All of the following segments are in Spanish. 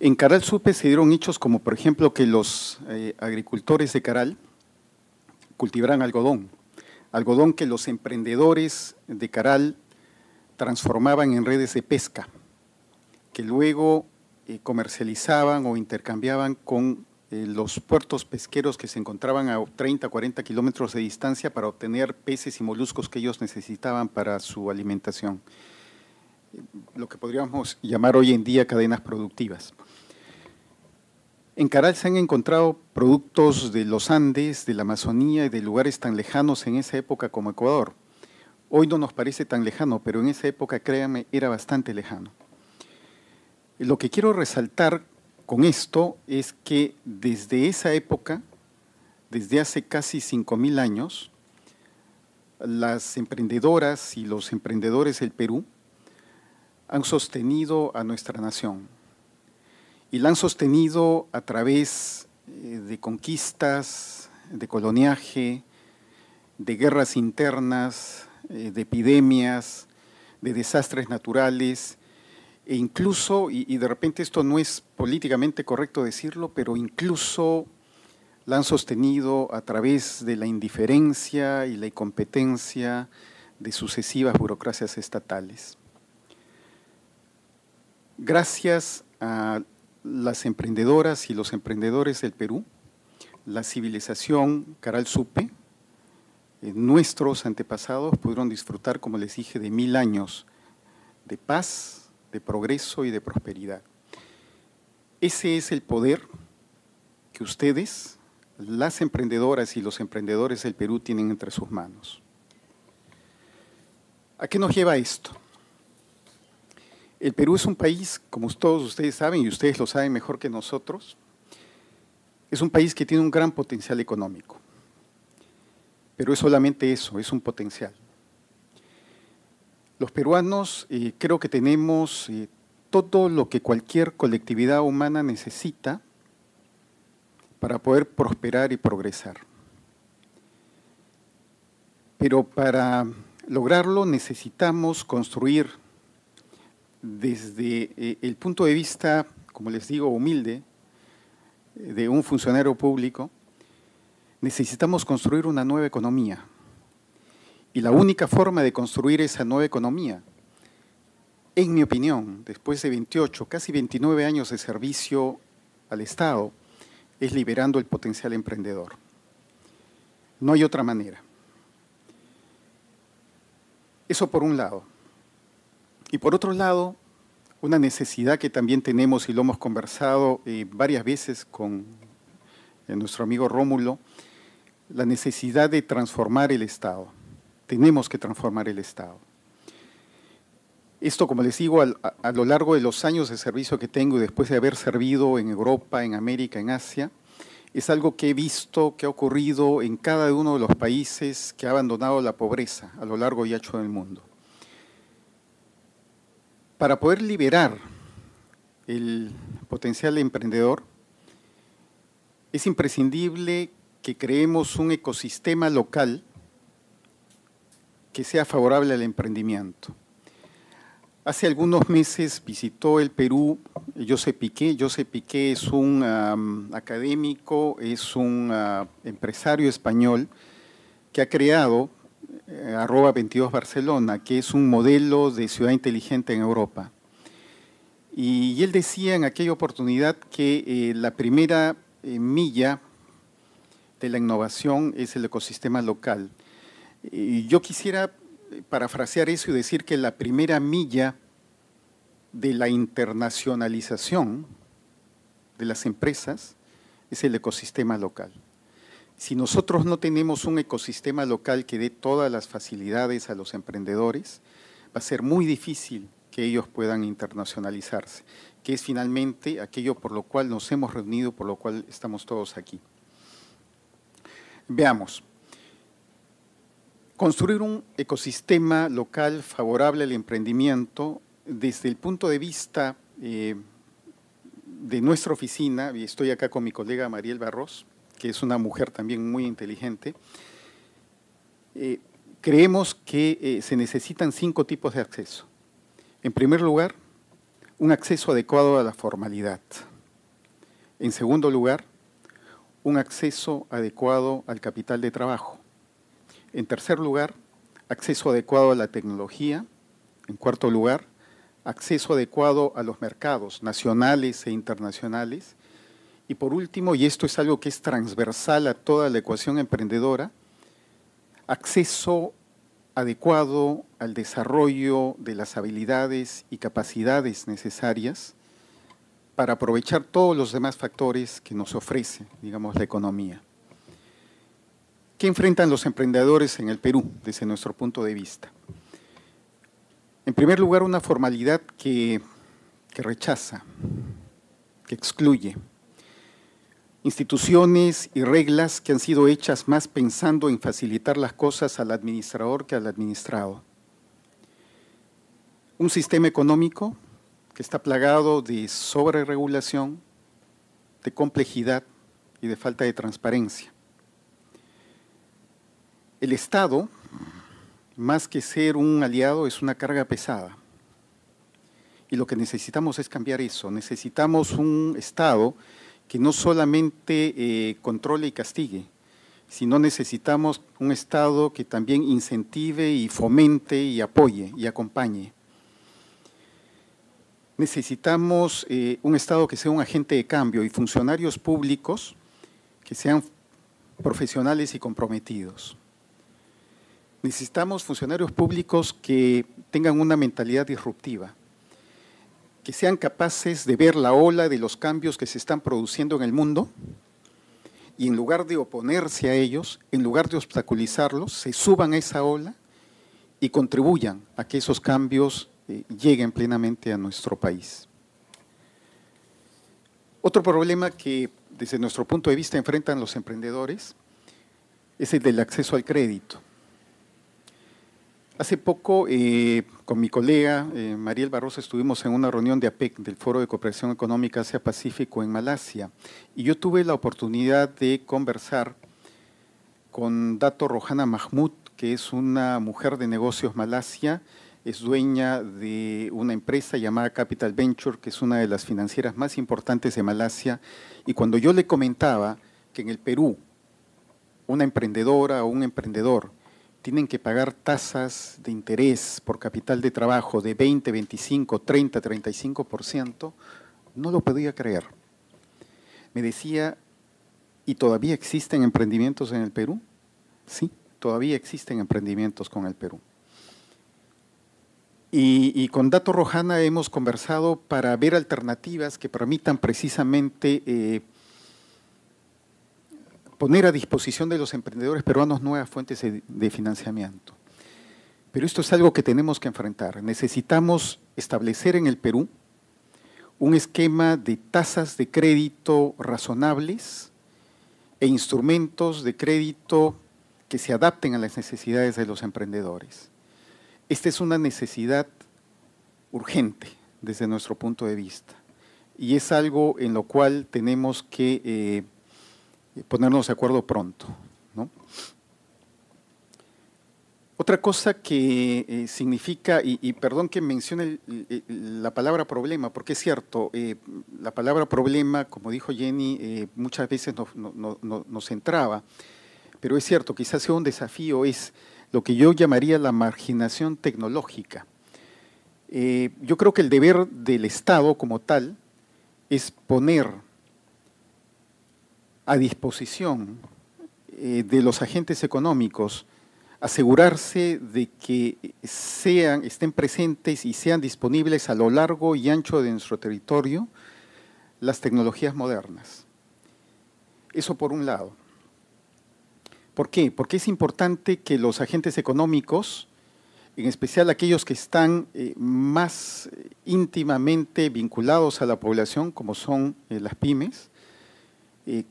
En Caral Supe se dieron hechos como, por ejemplo, que los agricultores de Caral cultivaran algodón que los emprendedores de Caral transformaban en redes de pesca, que luego comercializaban o intercambiaban con los puertos pesqueros que se encontraban a 30, 40 kilómetros de distancia para obtener peces y moluscos que ellos necesitaban para su alimentación. Lo que podríamos llamar hoy en día cadenas productivas. En Caral se han encontrado productos de los Andes, de la Amazonía y de lugares tan lejanos en esa época como Ecuador. Hoy no nos parece tan lejano, pero en esa época, créanme, era bastante lejano. Lo que quiero resaltar con esto es que desde esa época, desde hace casi 5.000 años, las emprendedoras y los emprendedores del Perú han sostenido a nuestra nación. Y la han sostenido a través de conquistas, de coloniaje, de guerras internas, de epidemias, de desastres naturales, e incluso, y de repente esto no es políticamente correcto decirlo, pero incluso la han sostenido a través de la indiferencia y la incompetencia de sucesivas burocracias estatales. Gracias a las emprendedoras y los emprendedores del Perú, la civilización Caral Supe, nuestros antepasados pudieron disfrutar, como les dije, de 1000 años de paz, de progreso y de prosperidad. Ese es el poder que ustedes, las emprendedoras y los emprendedores del Perú, tienen entre sus manos. ¿A qué nos lleva esto? El Perú es un país, como todos ustedes saben, y ustedes lo saben mejor que nosotros, es un país que tiene un gran potencial económico. Pero es solamente eso, es un potencial. Los peruanos creo que tenemos todo lo que cualquier colectividad humana necesita para poder prosperar y progresar. Pero para lograrlo necesitamos construir desde el punto de vista, como les digo, humilde, de un funcionario público, necesitamos construir una nueva economía. Y la única forma de construir esa nueva economía, en mi opinión, después de 28, casi 29 años de servicio al Estado, es liberando el potencial emprendedor. No hay otra manera. Eso por un lado. Y por otro lado, una necesidad que también tenemos y lo hemos conversado varias veces con nuestro amigo Rómulo, la necesidad de transformar el Estado. Tenemos que transformar el Estado. Esto, como les digo, a lo largo de los años de servicio que tengo y después de haber servido en Europa, en América, en Asia, es algo que he visto que ha ocurrido en cada uno de los países que ha abandonado la pobreza a lo largo y ancho del mundo. Para poder liberar el potencial emprendedor, es imprescindible que creemos un ecosistema local que sea favorable al emprendimiento. Hace algunos meses visitó el Perú José Piqué. José Piqué es un académico, es un empresario español que ha creado @22 Barcelona, que es un modelo de ciudad inteligente en Europa. Y él decía en aquella oportunidad que la primera milla de la innovación es el ecosistema local. Yo quisiera parafrasear eso y decir que la primera milla de la internacionalización de las empresas es el ecosistema local. Si nosotros no tenemos un ecosistema local que dé todas las facilidades a los emprendedores, va a ser muy difícil que ellos puedan internacionalizarse, que es finalmente aquello por lo cual nos hemos reunido, por lo cual estamos todos aquí. Veamos. Construir un ecosistema local favorable al emprendimiento desde el punto de vista de nuestra oficina, y estoy acá con mi colega Mariel Barros, que es una mujer también muy inteligente, creemos que se necesitan 5 tipos de acceso. En primer lugar, un acceso adecuado a la formalidad. En segundo lugar, un acceso adecuado al capital de trabajo. En tercer lugar, acceso adecuado a la tecnología. En cuarto lugar, acceso adecuado a los mercados nacionales e internacionales. Y por último, y esto es algo que es transversal a toda la ecuación emprendedora, acceso adecuado al desarrollo de las habilidades y capacidades necesarias para aprovechar todos los demás factores que nos ofrece, digamos, la economía. ¿Qué enfrentan los emprendedores en el Perú desde nuestro punto de vista? En primer lugar, una formalidad que rechaza, que excluye. Instituciones y reglas que han sido hechas más pensando en facilitar las cosas al administrador que al administrado. Un sistema económico que está plagado de sobreregulación, de complejidad y de falta de transparencia. El Estado, más que ser un aliado, es una carga pesada. Y lo que necesitamos es cambiar eso. Necesitamos un Estado que no solamente controle y castigue, sino necesitamos un Estado que también incentive y fomente y apoye y acompañe. Necesitamos un Estado que sea un agente de cambio y funcionarios públicos que sean profesionales y comprometidos. Necesitamos funcionarios públicos que tengan una mentalidad disruptiva, que sean capaces de ver la ola de los cambios que se están produciendo en el mundo y en lugar de oponerse a ellos, en lugar de obstaculizarlos, se suban a esa ola y contribuyan a que esos cambios lleguen plenamente a nuestro país. Otro problema que desde nuestro punto de vista enfrentan los emprendedores es el del acceso al crédito. Hace poco, con mi colega Mariel Barroso, estuvimos en una reunión de APEC, del Foro de Cooperación Económica Asia-Pacífico en Malasia, y yo tuve la oportunidad de conversar con Dato Rohana Mahmud, que es una mujer de negocios malasia, es dueña de una empresa llamada Capital Venture, que es una de las financieras más importantes de Malasia, y cuando yo le comentaba que en el Perú, una emprendedora o un emprendedor tienen que pagar tasas de interés por capital de trabajo de 20, 25, 30, 35%, no lo podía creer. Me decía, ¿y todavía existen emprendimientos en el Perú? Sí, todavía existen emprendimientos con el Perú. Y con Dato Rohana hemos conversado para ver alternativas que permitan precisamente poner a disposición de los emprendedores peruanos nuevas fuentes de financiamiento. Pero esto es algo que tenemos que enfrentar. Necesitamos establecer en el Perú un esquema de tasas de crédito razonables e instrumentos de crédito que se adapten a las necesidades de los emprendedores. Esta es una necesidad urgente desde nuestro punto de vista y es algo en lo cual tenemos que ponernos de acuerdo pronto, ¿no? Otra cosa que significa, y perdón que mencione la palabra problema, porque es cierto, la palabra problema, como dijo Jenny, muchas veces nos centraba, pero es cierto, quizás sea un desafío, es lo que yo llamaría la marginación tecnológica. Yo creo que el deber del Estado como tal es poner a disposición de los agentes económicos, asegurarse de que estén presentes y sean disponibles a lo largo y ancho de nuestro territorio las tecnologías modernas. Eso por un lado. ¿Por qué? Porque es importante que los agentes económicos, en especial aquellos que están más íntimamente vinculados a la población, como son las pymes,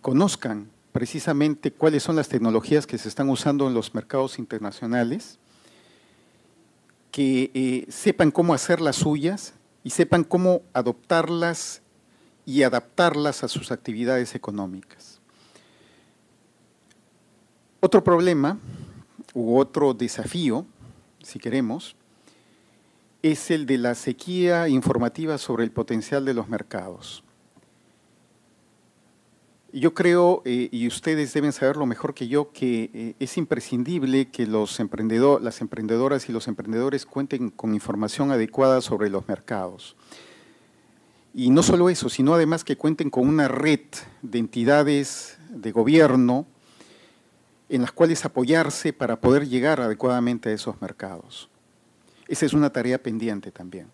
conozcan precisamente cuáles son las tecnologías que se están usando en los mercados internacionales, que sepan cómo hacer las suyas y sepan cómo adoptarlas y adaptarlas a sus actividades económicas. Otro problema u otro desafío, si queremos, es el de la sequía informativa sobre el potencial de los mercados. Yo creo, y ustedes deben saberlo mejor que yo, que es imprescindible que las emprendedoras y los emprendedores cuenten con información adecuada sobre los mercados. Y no solo eso, sino además que cuenten con una red de entidades de gobierno en las cuales apoyarse para poder llegar adecuadamente a esos mercados. Esa es una tarea pendiente también.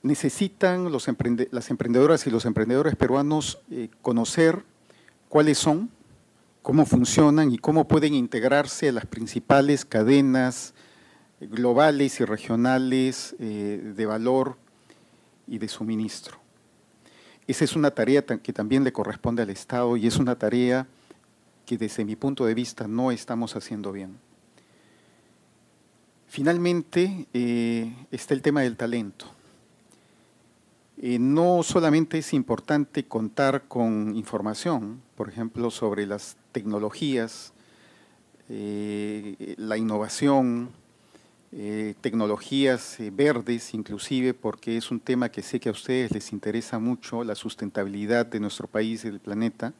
Necesitan las emprendedoras y los emprendedores peruanos conocer cuáles son, cómo funcionan y cómo pueden integrarse a las principales cadenas globales y regionales de valor y de suministro. Esa es una tarea que también le corresponde al Estado y es una tarea que desde mi punto de vista no estamos haciendo bien. Finalmente, está el tema del talento. No solamente es importante contar con información, por ejemplo, sobre las tecnologías, la innovación, tecnologías verdes inclusive, porque es un tema que sé que a ustedes les interesa mucho, la sustentabilidad de nuestro país y del planeta.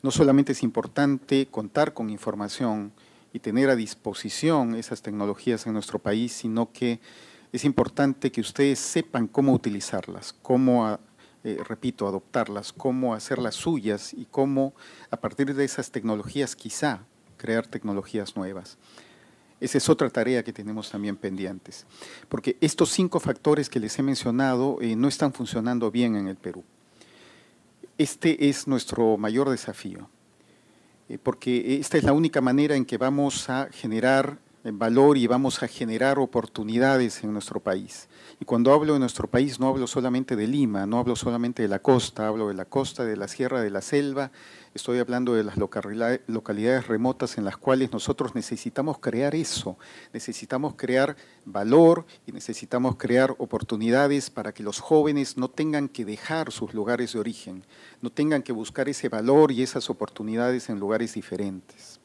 No solamente es importante contar con información y tener a disposición esas tecnologías en nuestro país, sino que es importante que ustedes sepan cómo utilizarlas, cómo, repito, adoptarlas, cómo hacerlas suyas y cómo, a partir de esas tecnologías, quizá crear tecnologías nuevas. Esa es otra tarea que tenemos también pendientes, porque estos 5 factores que les he mencionado no están funcionando bien en el Perú. Este es nuestro mayor desafío, porque esta es la única manera en que vamos a generar valor y vamos a generar oportunidades en nuestro país. Y cuando hablo de nuestro país no hablo solamente de Lima, no hablo solamente de la costa, hablo de la costa, de la sierra, de la selva, estoy hablando de las localidades remotas en las cuales nosotros necesitamos crear eso, necesitamos crear valor y necesitamos crear oportunidades para que los jóvenes no tengan que dejar sus lugares de origen, no tengan que buscar ese valor y esas oportunidades en lugares diferentes.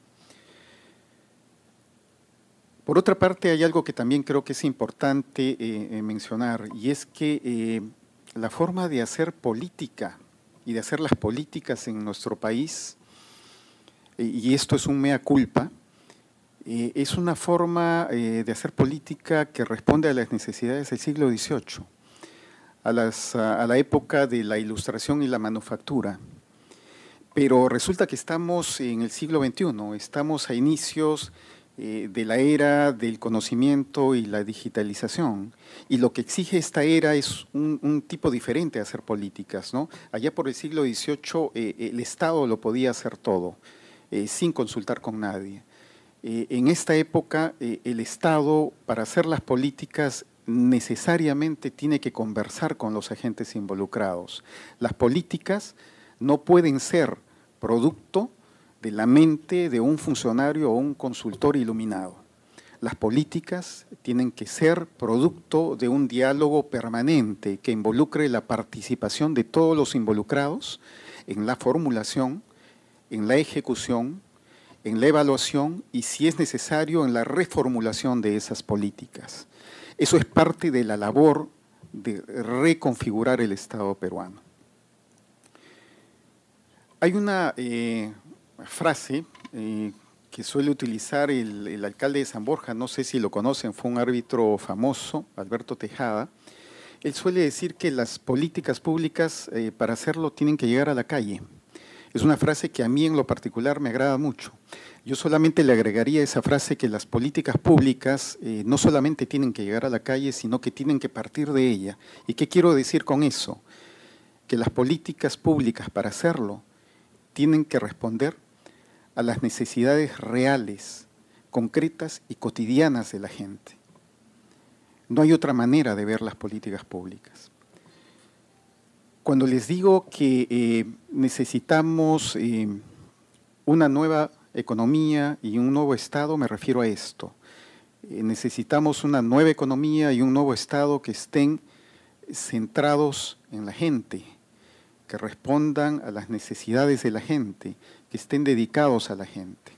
Por otra parte, hay algo que también creo que es importante mencionar, y es que la forma de hacer política y de hacer las políticas en nuestro país, y esto es un mea culpa, es una forma de hacer política que responde a las necesidades del siglo XVIII, a la época de la Ilustración y la manufactura. Pero resulta que estamos en el siglo XXI, estamos a inicios de la era del conocimiento y la digitalización. Y lo que exige esta era es un tipo diferente de hacer políticas, ¿no? Allá por el siglo XVIII el Estado lo podía hacer todo, sin consultar con nadie. En esta época el Estado, para hacer las políticas, necesariamente tiene que conversar con los agentes involucrados. Las políticas no pueden ser producto de la mente de un funcionario o un consultor iluminado. Las políticas tienen que ser producto de un diálogo permanente que involucre la participación de todos los involucrados en la formulación, en la ejecución, en la evaluación y, si es necesario, en la reformulación de esas políticas. Eso es parte de la labor de reconfigurar el Estado peruano. Hay una frase que suele utilizar el alcalde de San Borja, no sé si lo conocen, fue un árbitro famoso, Alberto Tejada. Él suele decir que las políticas públicas para hacerlo tienen que llegar a la calle. Es una frase que a mí en lo particular me agrada mucho. Yo solamente le agregaría esa frase que las políticas públicas no solamente tienen que llegar a la calle, sino que tienen que partir de ella. ¿Y qué quiero decir con eso? Que las políticas públicas para hacerlo tienen que responder a las necesidades reales, concretas y cotidianas de la gente. No hay otra manera de ver las políticas públicas. Cuando les digo que necesitamos una nueva economía y un nuevo Estado, me refiero a esto. Necesitamos una nueva economía y un nuevo Estado que estén centrados en la gente, que respondan a las necesidades de la gente, que estén dedicados a la gente.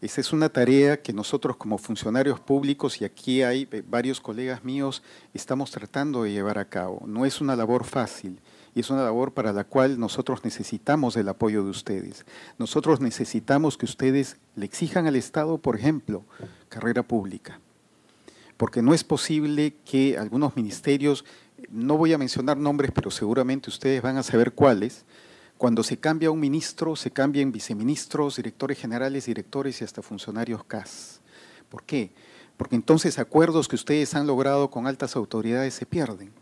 Esa es una tarea que nosotros como funcionarios públicos, y aquí hay varios colegas míos, estamos tratando de llevar a cabo. No es una labor fácil y es una labor para la cual nosotros necesitamos el apoyo de ustedes. Nosotros necesitamos que ustedes le exijan al Estado, por ejemplo, carrera pública, porque no es posible que algunos ministerios, no voy a mencionar nombres, pero seguramente ustedes van a saber cuáles, cuando se cambia un ministro, se cambian viceministros, directores generales, directores y hasta funcionarios CAS. ¿Por qué? Porque entonces acuerdos que ustedes han logrado con altas autoridades se pierden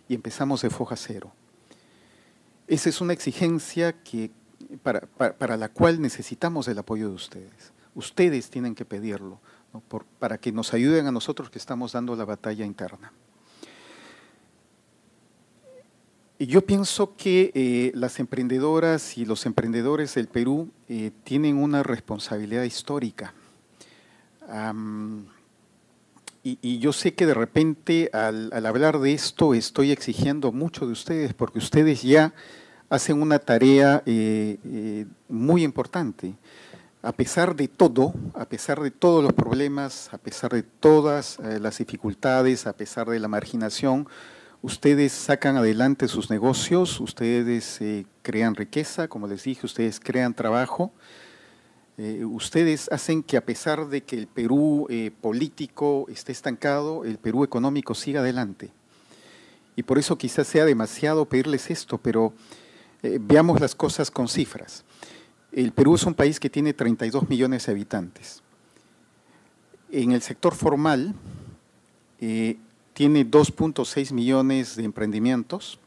y empezamos de foja cero. Esa es una exigencia que, para la cual necesitamos el apoyo de ustedes. Ustedes tienen que pedirlo, ¿no? Para que nos ayuden a nosotros que estamos dando la batalla interna. Y yo pienso que las emprendedoras y los emprendedores del Perú tienen una responsabilidad histórica. Y yo sé que de repente al hablar de esto estoy exigiendo mucho de ustedes porque ustedes ya hacen una tarea muy importante. A pesar de todo, a pesar de todos los problemas, a pesar de todas las dificultades, a pesar de la marginación, ustedes sacan adelante sus negocios, ustedes crean riqueza, como les dije, ustedes crean trabajo. Ustedes hacen que a pesar de que el Perú político esté estancado, el Perú económico siga adelante. Y por eso quizás sea demasiado pedirles esto, pero veamos las cosas con cifras. El Perú es un país que tiene 32 millones de habitantes. En el sector formal tiene 2.6 millones de emprendimientos,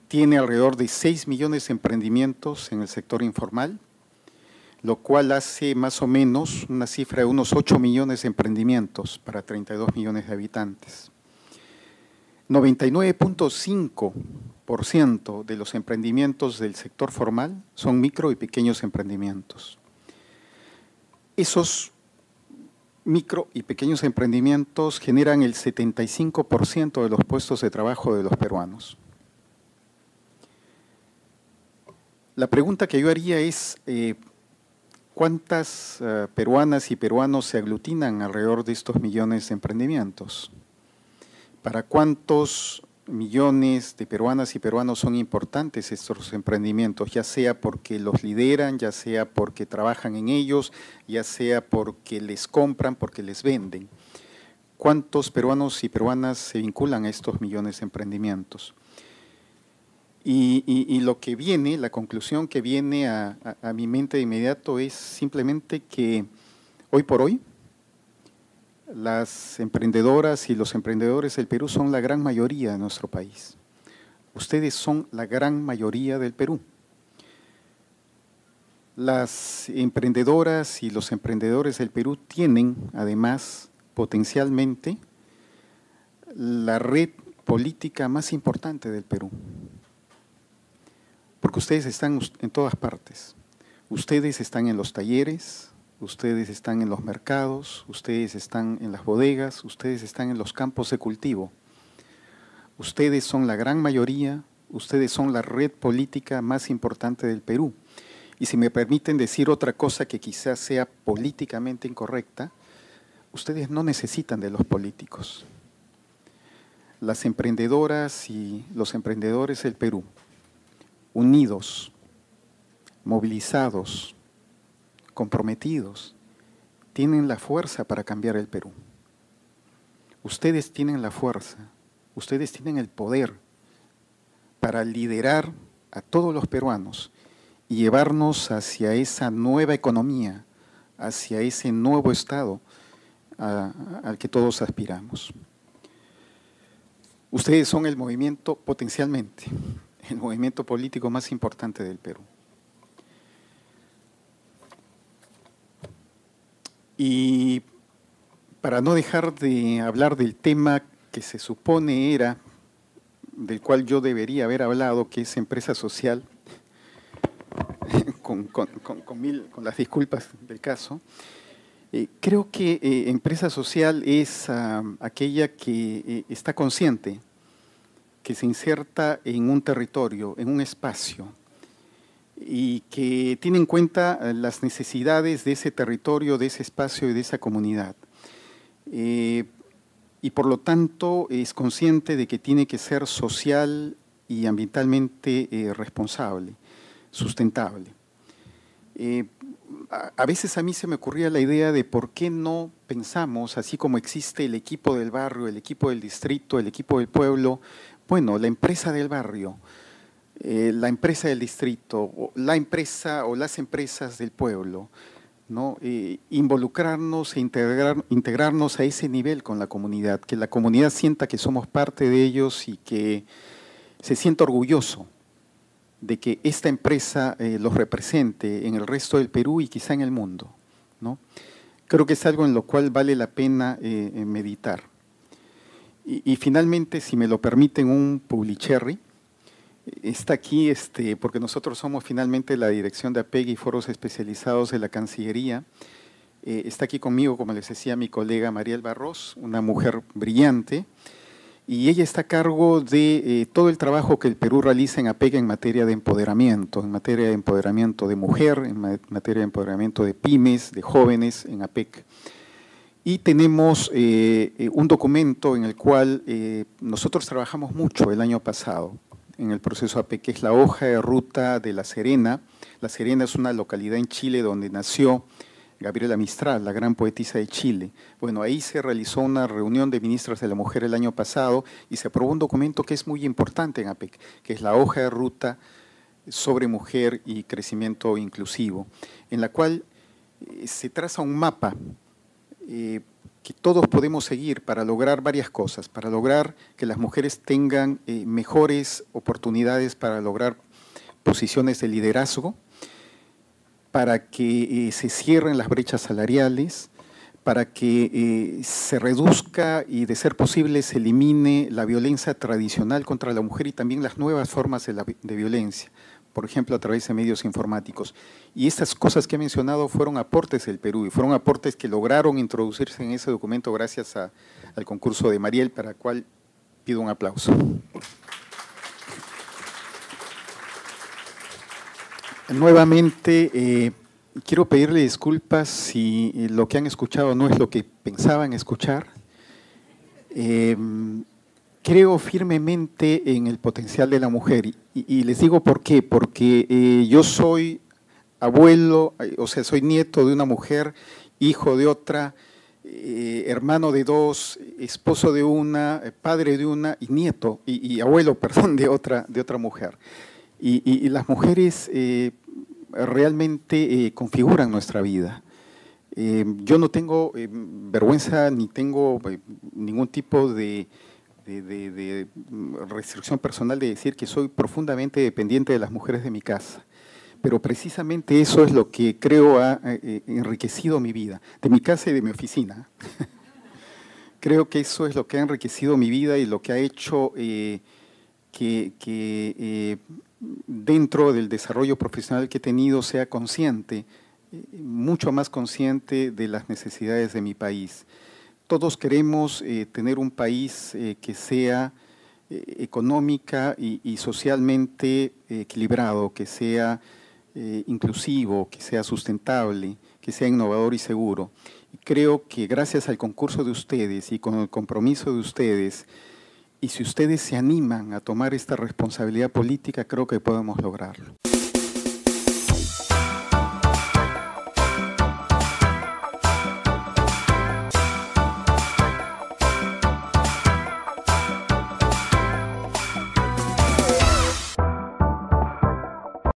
tiene alrededor de 6 millones de emprendimientos en el sector informal, lo cual hace más o menos una cifra de unos 8 millones de emprendimientos para 32 millones de habitantes. 99.5% de los emprendimientos del sector formal son micro y pequeños emprendimientos. Esos micro y pequeños emprendimientos generan el 75% de los puestos de trabajo de los peruanos. La pregunta que yo haría es, ¿cuántas peruanas y peruanos se aglutinan alrededor de estos millones de emprendimientos? ¿Para cuántos millones de peruanas y peruanos son importantes estos emprendimientos? Ya sea porque los lideran, ya sea porque trabajan en ellos, ya sea porque les compran, porque les venden. ¿Cuántos peruanos y peruanas se vinculan a estos millones de emprendimientos? Y lo que viene, la conclusión que viene a mi mente de inmediato es simplemente que hoy por hoy las emprendedoras y los emprendedores del Perú son la gran mayoría de nuestro país. Ustedes son la gran mayoría del Perú. Las emprendedoras y los emprendedores del Perú tienen además potencialmente la red política más importante del Perú. Porque ustedes están en todas partes. Ustedes están en los talleres, ustedes están en los mercados, ustedes están en las bodegas, ustedes están en los campos de cultivo. Ustedes son la gran mayoría, ustedes son la red política más importante del Perú. Y si me permiten decir otra cosa que quizás sea políticamente incorrecta, ustedes no necesitan de los políticos. Las emprendedoras y los emprendedores del Perú, unidos, movilizados, comprometidos, tienen la fuerza para cambiar el Perú. Ustedes tienen la fuerza, ustedes tienen el poder para liderar a todos los peruanos y llevarnos hacia esa nueva economía, hacia ese nuevo Estado al que todos aspiramos. Ustedes son el movimiento potencialmente, el movimiento político más importante del Perú. Y para no dejar de hablar del tema que se supone era, del cual yo debería haber hablado, que es empresa social, con las disculpas del caso, creo que empresa social es aquella que está consciente, que se inserta en un territorio, en un espacio, y que tiene en cuenta las necesidades de ese territorio, de ese espacio y de esa comunidad. Y por lo tanto es consciente de que tiene que ser social y ambientalmente responsable, sustentable. A veces a mí se me ocurría la idea de por qué no pensamos, así como existe el equipo del barrio, el equipo del distrito, el equipo del pueblo, bueno, la empresa del barrio, la empresa del distrito, la empresa o las empresas del pueblo, ¿no? Involucrarnos e integrarnos a ese nivel con la comunidad, que la comunidad sienta que somos parte de ellos y que se sienta orgulloso de que esta empresa los represente en el resto del Perú y quizá en el mundo, ¿no? Creo que es algo en lo cual vale la pena meditar. Y finalmente, si me lo permiten, un publicherry. Está aquí porque nosotros somos finalmente la dirección de APEC y foros especializados de la Cancillería. Está aquí conmigo, como les decía, mi colega Mariel Barros, una mujer brillante, y ella está a cargo de todo el trabajo que el Perú realiza en APEC en materia de empoderamiento de mujer, en materia de empoderamiento de pymes, de jóvenes en APEC. Y tenemos un documento en el cual nosotros trabajamos mucho el año pasado en el proceso APEC, que es la hoja de ruta de La Serena. La Serena es una localidad en Chile donde nació Gabriela Mistral, la gran poetisa de Chile. Bueno, ahí se realizó una reunión de ministras de la mujer el año pasado y se aprobó un documento que es muy importante en APEC, que es la hoja de ruta sobre mujer y crecimiento inclusivo, en la cual se traza un mapa que todos podemos seguir para lograr varias cosas, para lograr que las mujeres tengan mejores oportunidades para lograr posiciones de liderazgo, para que se cierren las brechas salariales, para que se reduzca y, de ser posible, se elimine la violencia tradicional contra la mujer y también las nuevas formas de violencia, por ejemplo, a través de medios informáticos. Y estas cosas que he mencionado fueron aportes del Perú y fueron aportes que lograron introducirse en ese documento gracias al concurso de Mariel, para el cual pido un aplauso. Nuevamente, quiero pedirle disculpas si lo que han escuchado no es lo que pensaban escuchar. Creo firmemente en el potencial de la mujer y les digo por qué, porque yo soy abuelo, o sea, soy nieto de una mujer, hijo de otra, hermano de dos, esposo de una, padre de una y nieto, y abuelo, perdón, de otra mujer. Y las mujeres realmente configuran nuestra vida. Yo no tengo vergüenza ni tengo ningún tipo de restricción personal de decir que soy profundamente dependiente de las mujeres de mi casa, pero precisamente eso es lo que creo ha enriquecido mi vida, de mi casa y de mi oficina. Creo que eso es lo que ha enriquecido mi vida y lo que ha hecho que dentro del desarrollo profesional que he tenido sea consciente, mucho más consciente de las necesidades de mi país. Todos queremos tener un país que sea económica y socialmente equilibrado, que sea inclusivo, que sea sustentable, que sea innovador y seguro. Y creo que gracias al concurso de ustedes y con el compromiso de ustedes, y si ustedes se animan a tomar esta responsabilidad política, creo que podemos lograrlo.